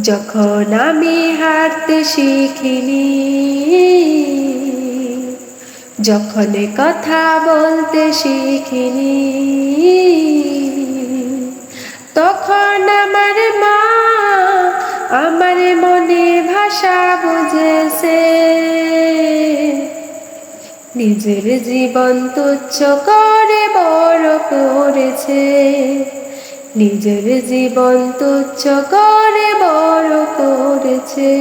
যখন আমি হাঁটতে শিখিনি, যখন কথা বলতে শিখিনি, তখন আমার মা আমার মনের ভাষা বুঝেছে। নিজের জীবন তুচ্ছ করে বড় করেছে, নিজের জীবন তুচ্ছ করে বড় করেছে।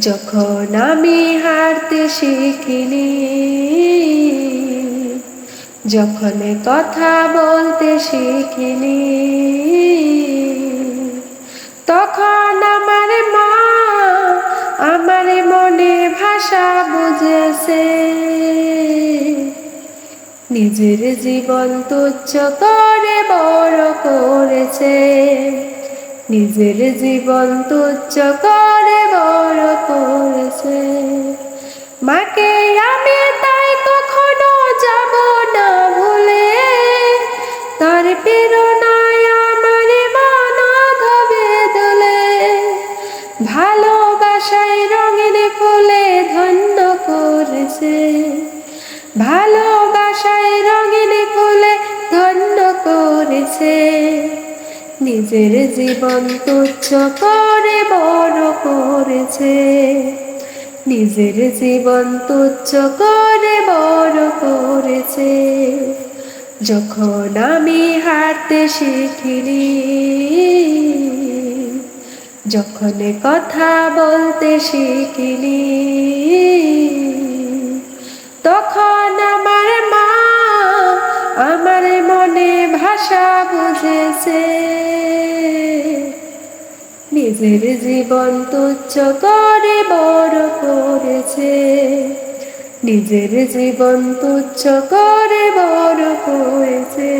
যখন আমি হাঁটতে শিখিনি, যখন কথা বলতে শিখিনি, তখন আমার মা আমার মনে ভাষা বুঝেছে। নিজের জীবন তুচ্ছ করে বড় করেছে, নিজের জীবন তুচ্ছ করে বড় করেছে। মাকে আমি তাই কখনো যাব না ভুলে, তার প্রেরণায় আমার মন ধবে দোলে। ভালোবাসায় রঙিন ফুলে ধন্য করেছে, ভালোবাসায় রঙিন ফুলে ধন্য করেছে। নিজের জীবন তুচ্ছ করে বড় করেছে, নিজের জীবন তুচ্ছ করে বড় করেছে। যখন আমি হাঁটতে শিখিনি, যখন কথা বলতে শিখিনি, তখন আমার মা আমার মনে ভাষা বুঝেছে। নিজের জীবন তুচ্ছ করে বড় করেছে, নিজের জীবন তুচ্ছ করে বড় করেছে।